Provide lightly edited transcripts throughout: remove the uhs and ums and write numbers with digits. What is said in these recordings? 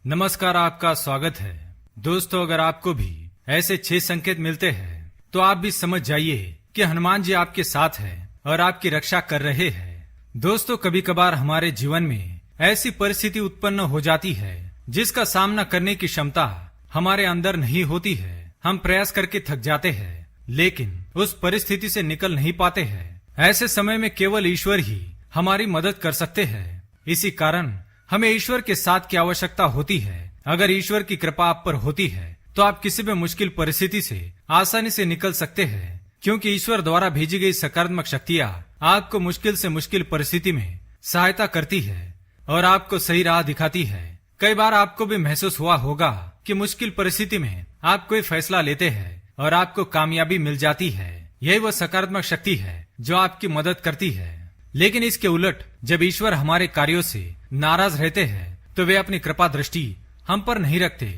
नमस्कार, आपका स्वागत है। दोस्तों, अगर आपको भी ऐसे 6 संकेत मिलते हैं तो आप भी समझ जाइए कि हनुमान जी आपके साथ है और आपकी रक्षा कर रहे हैं। दोस्तों, कभी कभार हमारे जीवन में ऐसी परिस्थिति उत्पन्न हो जाती है जिसका सामना करने की क्षमता हमारे अंदर नहीं होती है। हम प्रयास करके थक जाते हैं लेकिन उस परिस्थिति से निकल नहीं पाते हैं। ऐसे समय में केवल ईश्वर ही हमारी मदद कर सकते हैं। इसी कारण हमें ईश्वर के साथ की आवश्यकता होती है। अगर ईश्वर की कृपा आप पर होती है तो आप किसी भी मुश्किल परिस्थिति से आसानी से निकल सकते हैं, क्योंकि ईश्वर द्वारा भेजी गई सकारात्मक शक्तियाँ आपको मुश्किल से मुश्किल परिस्थिति में सहायता करती है और आपको सही राह दिखाती है। कई बार आपको भी महसूस हुआ होगा कि मुश्किल परिस्थिति में आप कोई फैसला लेते हैं और आपको कामयाबी मिल जाती है। यही वो सकारात्मक शक्ति है जो आपकी मदद करती है। लेकिन इसके उलट जब ईश्वर हमारे कार्यों से नाराज रहते हैं तो वे अपनी कृपा दृष्टि हम पर नहीं रखते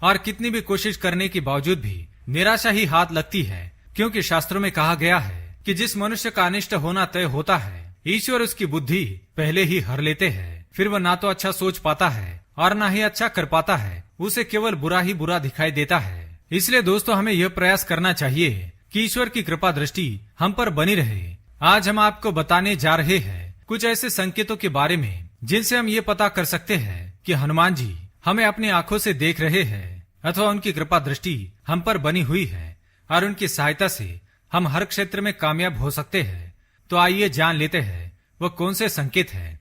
और कितनी भी कोशिश करने के बावजूद भी निराशा ही हाथ लगती है, क्योंकि शास्त्रों में कहा गया है कि जिस मनुष्य का अनिष्ट होना तय होता है ईश्वर उसकी बुद्धि पहले ही हर लेते हैं। फिर वह ना तो अच्छा सोच पाता है और ना ही अच्छा कर पाता है, उसे केवल बुरा ही बुरा दिखाई देता है। इसलिए दोस्तों, हमें यह प्रयास करना चाहिए कि ईश्वर की कृपा दृष्टि हम पर बनी रहे। आज हम आपको बताने जा रहे हैं कुछ ऐसे संकेतों के बारे में जिनसे हम ये पता कर सकते हैं कि हनुमान जी हमें अपनी आंखों से देख रहे हैं अथवा उनकी कृपा दृष्टि हम पर बनी हुई है और उनकी सहायता से हम हर क्षेत्र में कामयाब हो सकते हैं। तो आइए जान लेते हैं वो कौन से संकेत हैं।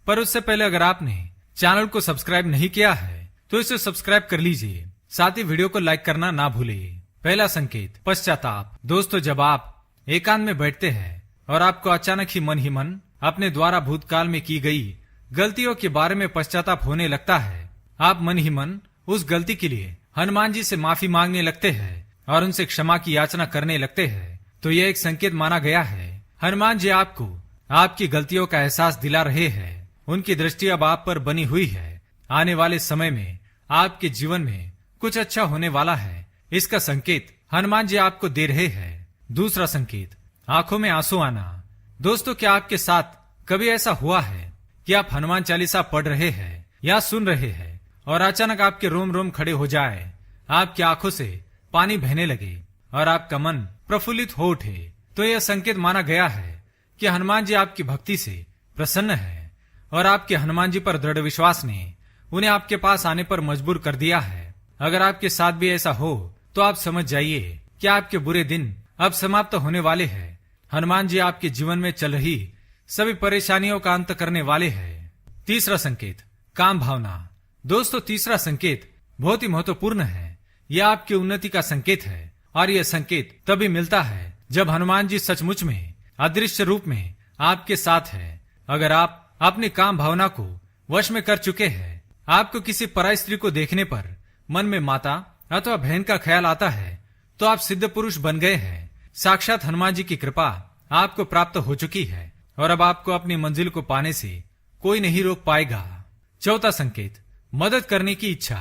पर उससे पहले अगर आपने चैनल को सब्सक्राइब नहीं किया है तो इसे सब्सक्राइब कर लीजिए, साथ ही वीडियो को लाइक करना ना भूलिए। पहला संकेत, पश्चाताप। दोस्तों, जब आप एकांत में बैठते हैं और आपको अचानक ही मन अपने द्वारा भूतकाल में की गई गलतियों के बारे में पश्चाताप होने लगता है, आप मन ही मन उस गलती के लिए हनुमान जी से माफी मांगने लगते हैं और उनसे क्षमा की याचना करने लगते हैं, तो यह एक संकेत माना गया है। हनुमान जी आपको आपकी गलतियों का एहसास दिला रहे हैं। उनकी दृष्टि अब आप पर बनी हुई है। आने वाले समय में आपके जीवन में कुछ अच्छा होने वाला है, इसका संकेत हनुमान जी आपको दे रहे हैं। दूसरा संकेत, आंखों में आंसू आना। दोस्तों, क्या आपके साथ कभी ऐसा हुआ है कि आप हनुमान चालीसा पढ़ रहे हैं या सुन रहे हैं और अचानक आपके रोम रोम खड़े हो जाए, आपकी आंखों से पानी बहने लगे और आपका मन प्रफुल्लित हो उठे? तो यह संकेत माना गया है कि हनुमान जी आपकी भक्ति से प्रसन्न है और आपके हनुमान जी पर दृढ़ विश्वास ने उन्हें आपके पास आने पर मजबूर कर दिया है। अगर आपके साथ भी ऐसा हो तो आप समझ जाइए कि आपके बुरे दिन अब समाप्त होने वाले हैं। हनुमान जी आपके जीवन में चल रही सभी परेशानियों का अंत करने वाले हैं। तीसरा संकेत, काम भावना। दोस्तों, तीसरा संकेत बहुत ही महत्वपूर्ण है। यह आपकी उन्नति का संकेत है और यह संकेत तभी मिलता है जब हनुमान जी सचमुच में अदृश्य रूप में आपके साथ है। अगर आप अपनी काम भावना को वश में कर चुके हैं, आपको किसी पराई स्त्री को देखने पर मन में माता अथवा बहन का ख्याल आता है, तो आप सिद्ध पुरुष बन गए हैं। साक्षात हनुमान जी की कृपा आपको प्राप्त हो चुकी है और अब आपको अपनी मंजिल को पाने से कोई नहीं रोक पाएगा। चौथा संकेत, मदद करने की इच्छा।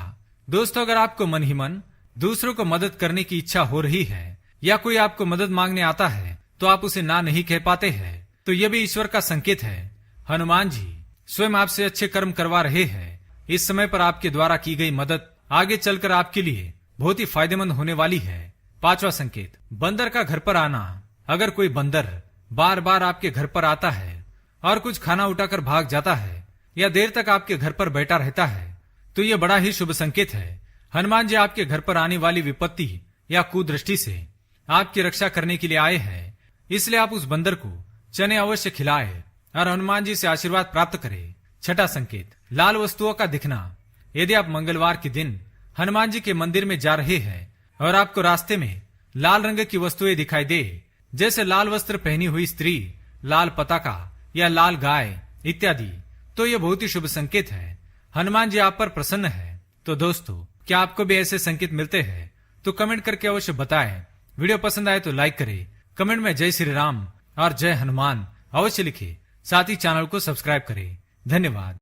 दोस्तों, अगर आपको मन ही मन दूसरों को मदद करने की इच्छा हो रही है या कोई आपको मदद मांगने आता है तो आप उसे ना नहीं कह पाते हैं, तो यह भी ईश्वर का संकेत है। हनुमान जी स्वयं आपसे अच्छे कर्म करवा रहे हैं। इस समय पर आपके द्वारा की गई मदद आगे चलकर आपके लिए बहुत ही फायदेमंद होने वाली है। पांचवा संकेत, बंदर का घर पर आना। अगर कोई बंदर बार बार आपके घर पर आता है और कुछ खाना उठाकर भाग जाता है या देर तक आपके घर पर बैठा रहता है, तो यह बड़ा ही शुभ संकेत है। हनुमान जी आपके घर पर आने वाली विपत्ति या कुदृष्टि से आपकी रक्षा करने के लिए आए हैं। इसलिए आप उस बंदर को चने अवश्य खिलाए और हनुमान जी से आशीर्वाद प्राप्त करें। छठा संकेत, लाल वस्तुओं का दिखना। यदि आप मंगलवार के दिन हनुमान जी के मंदिर में जा रहे हैं और आपको रास्ते में लाल रंग की वस्तुएं दिखाई दे, जैसे लाल वस्त्र पहनी हुई स्त्री, लाल पताका या लाल गाय इत्यादि, तो यह बहुत ही शुभ संकेत है। हनुमान जी आप पर प्रसन्न है। तो दोस्तों, क्या आपको भी ऐसे संकेत मिलते हैं? तो कमेंट करके अवश्य बताएं। वीडियो पसंद आए तो लाइक करें, कमेंट में जय श्री राम और जय हनुमान अवश्य लिखें। साथ ही चैनल को सब्सक्राइब करें। धन्यवाद।